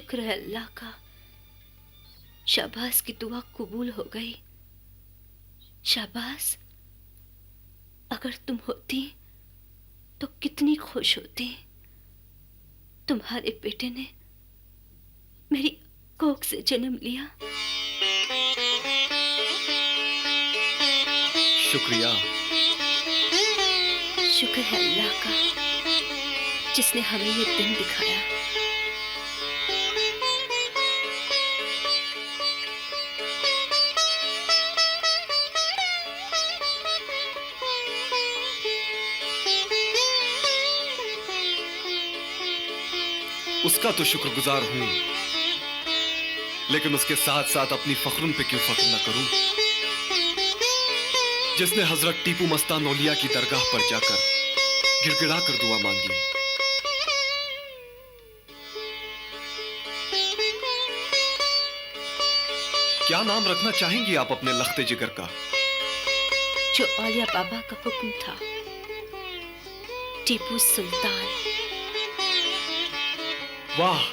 शुक्र है अल्लाह का, शाबाश की दुआ कबूल हो गई। शाबाश, अगर तुम होती तो कितनी खुश होती। तुम्हारे बेटे ने मेरी कोख से जन्म लिया। शुक्रिया। शुक्र है अल्लाह का, जिसने हमें ये दिन दिखाया। उसका तो शुक्रगुजार हूं, लेकिन उसके साथ साथ अपनी फखरुन पे क्यों फख्र न करूं, जिसने हजरत टीपू मस्तान औलिया की दरगाह पर जाकर गिड़गिड़ा कर दुआ मांगी। क्या नाम रखना चाहेंगी आप अपने लख्ते जिगर का? जो औलिया बाबा का हुक्म था, टीपू सुल्तान। वाह,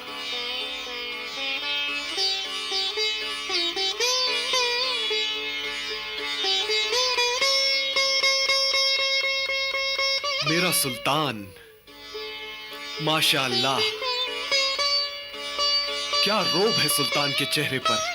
मेरा सुल्तान, माशाअल्लाह, क्या रोब है सुल्तान के चेहरे पर।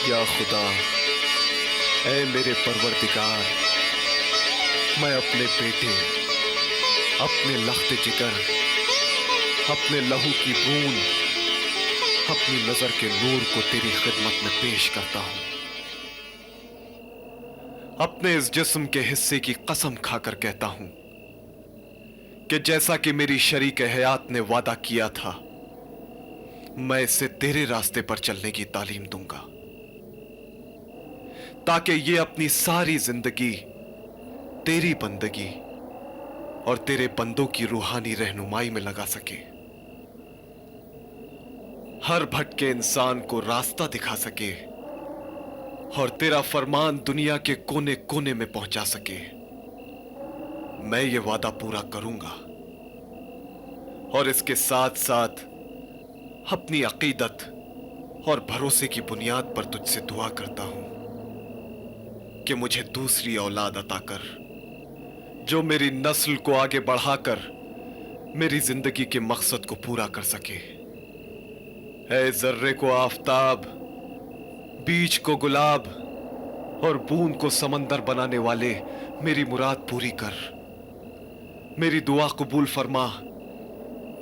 या खुदा, ऐ मेरे परवरदिगार, मैं अपने बेटे, अपने लख्ते जिगर, अपने लहू की बूंद, अपनी नजर के नूर को तेरी खिदमत में पेश करता हूं। अपने इस जिस्म के हिस्से की कसम खाकर कहता हूं कि जैसा कि मेरी शरीक हयात ने वादा किया था, मैं इसे तेरे रास्ते पर चलने की तालीम दूंगा, ताकि ये अपनी सारी जिंदगी तेरी बंदगी और तेरे बंदों की रूहानी रहनुमाई में लगा सके, हर भटके इंसान को रास्ता दिखा सके और तेरा फरमान दुनिया के कोने कोने में पहुंचा सके। मैं ये वादा पूरा करूंगा और इसके साथ साथ अपनी अकीदत और भरोसे की बुनियाद पर तुझसे दुआ करता हूं कि मुझे दूसरी औलाद अता कर, जो मेरी नस्ल को आगे बढ़ाकर मेरी जिंदगी के मकसद को पूरा कर सके। ऐ जर्रे को आफताब, बीज को गुलाब और बूंद को समंदर बनाने वाले, मेरी मुराद पूरी कर, मेरी दुआ कबूल फरमा,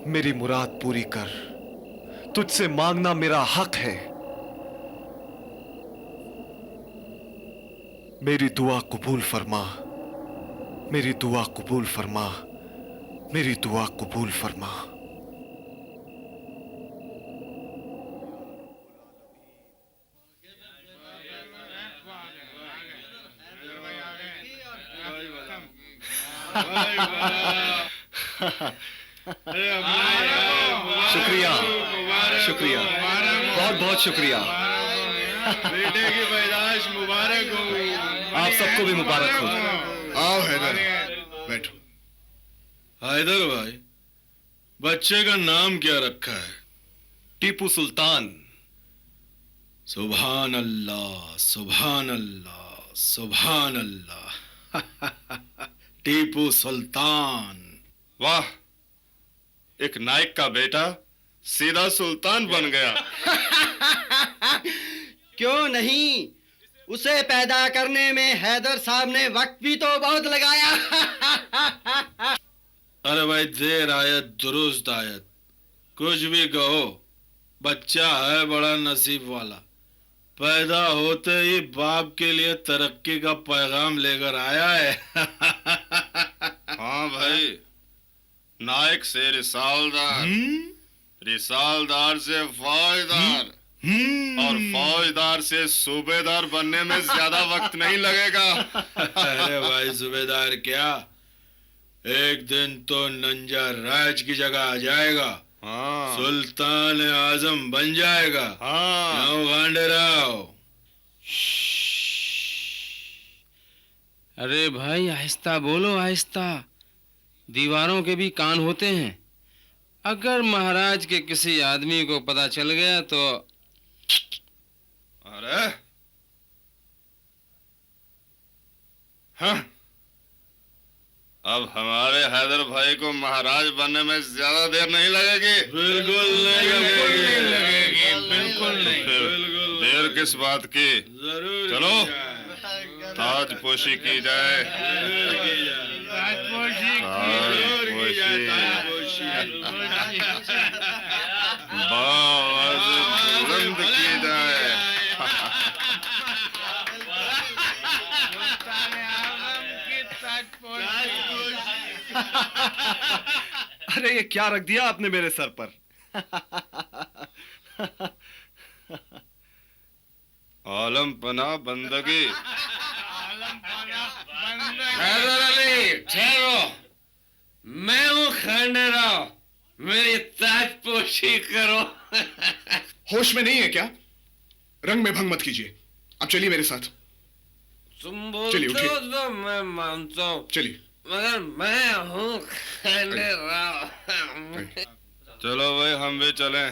मेरी मुराद पूरी कर। तुझसे मांगना मेरा हक है, मेरी दुआ कबूल फरमा, मेरी दुआ कबूल फरमा, मेरी दुआ कबूल फरमा। शुक्रिया, शुक्रिया, बहुत बहुत शुक्रिया। बेटे की पैदाइश मुबारक हो। आप सबको भी मुबारक हो। आओ हैदर, बैठो। हैदर भाई, बच्चे का नाम क्या रखा है? टीपू सुल्तान। सुभान अल्लाह, सुभान अल्लाह, सुभान अल्लाह। टीपू सुल्तान। वाह, एक नायक का बेटा सीधा सुल्तान बन गया। क्यों नहीं, उसे पैदा करने में हैदर साहब ने वक्त भी तो बहुत लगाया। अरे भाई, देर आयत दुरुस्त आयत, कुछ भी कहो, बच्चा है बड़ा नसीब वाला। पैदा होते ही बाप के लिए तरक्की का पैगाम लेकर आया है। हाँ भाई, नायक से रिसालदार, रिसालदार से फौजदार, और फौजदार से सूबेदार बनने में ज्यादा वक्त नहीं लगेगा। अरे भाई सूबेदार क्या, एक दिन तो नंजा राज की जगह आ जाएगा। हाँ सुल्तान आजम बन जाएगा। हाँ। क्यों गांडेराव? अरे भाई आहिस्ता बोलो, आहिस्ता। दीवारों के भी कान होते हैं। अगर महाराज के किसी आदमी को पता चल गया तो। अरे हाँ, अब हमारे हैदर भाई को महाराज बनने में ज्यादा देर नहीं लगेगी। बिल्कुल नहीं लगेगी। बिल्कुल नहीं। बिल्कुल देर किस बात की? जरूर चलो। की जाए। ताजपोशी की जाए। ताजपोशी जरूर की जाए, ताजपोशी। ताजपोशी। बाज बुलंद की जाए। अरे ये क्या रख दिया आपने मेरे सर पर? आलम पना बंदगी। हैदर अली ठहरो, मैं हूँ खंडेराव, मेरी ताजपोशी करो। होश में नहीं है क्या? रंग में भंग मत कीजिए। अब चलिए मेरे साथ। तुम चलिए, बोलते उठिए। हो तो मैं मानता हूँ, चलिए। मगर मैं हूँ खंडेराव। चलो भाई, हम भी चलें।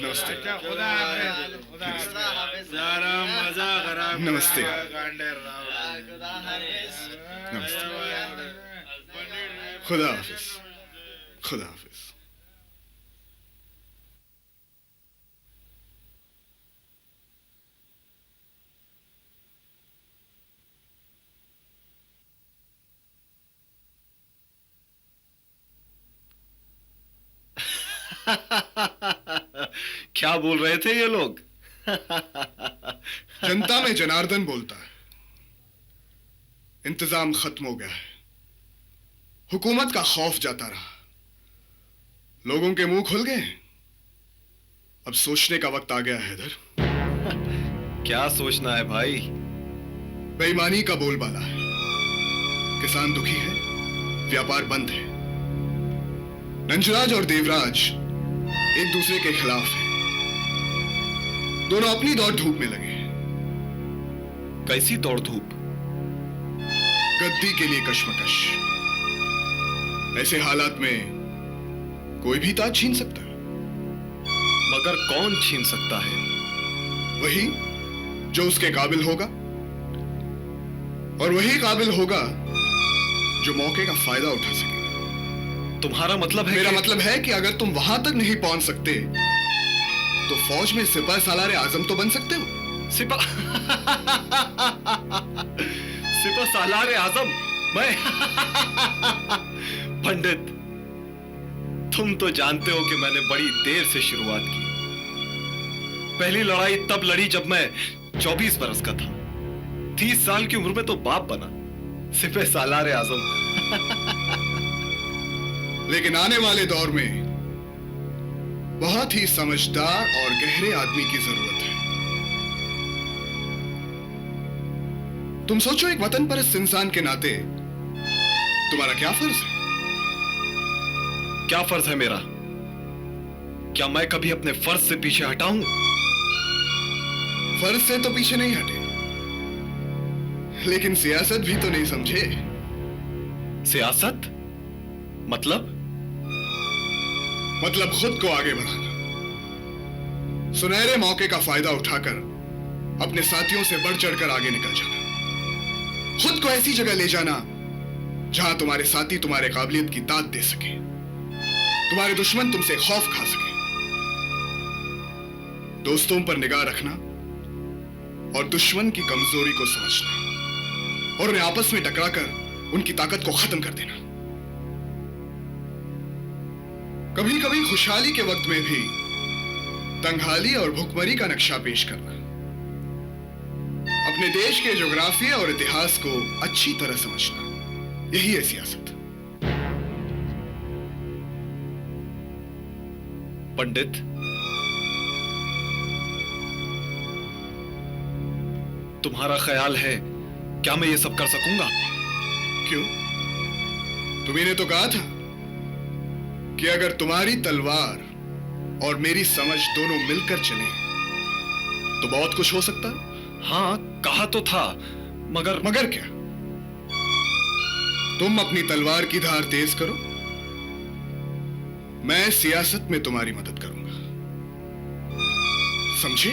नमस्ते। सारा मजा खराब नमस्ते। नमस्ते। नमस्ते। खुदा हाफिज। खुदा हाफिज। क्या बोल रहे थे ये लोग? जनता में जनार्दन बोलता है। इंतजाम खत्म हो गया है। हुकूमत का खौफ जाता रहा। लोगों के मुंह खुल गए। अब सोचने का वक्त आ गया है हैदर। क्या सोचना है भाई? बेईमानी का बोलबाला है। किसान दुखी है, व्यापार बंद है। नंजराज और देवराज एक दूसरे के खिलाफ हैं। दोनों अपनी दौड़ धूप में लगे हैं। कैसी दौड़ धूप? गद्दी के लिए कश्मकश। ऐसे हालात में कोई भी ताज छीन सकता है। मगर कौन छीन सकता है? वही जो उसके काबिल होगा, और वही काबिल होगा जो मौके का फायदा उठा सके। तुम्हारा मतलब है मेरा कि... मतलब है कि अगर तुम वहां तक नहीं पहुंच सकते तो फौज में सिपाही सालारे आजम तो बन सकते हो। सिपा सालारे आजम? मैं? पंडित, तुम तो जानते हो कि मैंने बड़ी देर से शुरुआत की। पहली लड़ाई तब लड़ी जब मैं 24 बरस का था। 30 साल की उम्र में तो बाप बना। सिपा सालारे आजम। लेकिन आने वाले दौर में बहुत ही समझदार और गहरे आदमी की जरूरत है। तुम सोचो, एक वतन परस्त इंसान के नाते तुम्हारा क्या फर्ज है? क्या फर्ज है मेरा? क्या मैं कभी अपने फर्ज से पीछे हटा हूं? फर्ज से तो पीछे नहीं हटे, लेकिन सियासत भी तो नहीं समझे। सियासत? मतलब खुद को आगे बढ़ाना, सुनहरे मौके का फायदा उठाकर अपने साथियों से बढ़ चढ़कर आगे निकल जाना, खुद को ऐसी जगह ले जाना जहां तुम्हारे साथी तुम्हारे काबिलियत की दाद दे सके, तुम्हारे दुश्मन तुमसे खौफ खा सके। दोस्तों पर निगाह रखना और दुश्मन की कमजोरी को समझना और उन्हें आपस में टकराकर उनकी ताकत को खत्म कर देना। कभी कभी खुशहाली के वक्त में भी तंगहाली और भुखमरी का नक्शा पेश करना, अपने देश के ज्योग्राफिया और इतिहास को अच्छी तरह समझना, यही है सियासत। पंडित, तुम्हारा ख्याल है क्या मैं ये सब कर सकूंगा? क्यों? तुम्ही तो कहा था कि अगर तुम्हारी तलवार और मेरी समझ दोनों मिलकर चले तो बहुत कुछ हो सकता है। हाँ, कहा तो था, मगर क्या? तुम अपनी तलवार की धार तेज करो, मैं सियासत में तुम्हारी मदद करूंगा, समझे?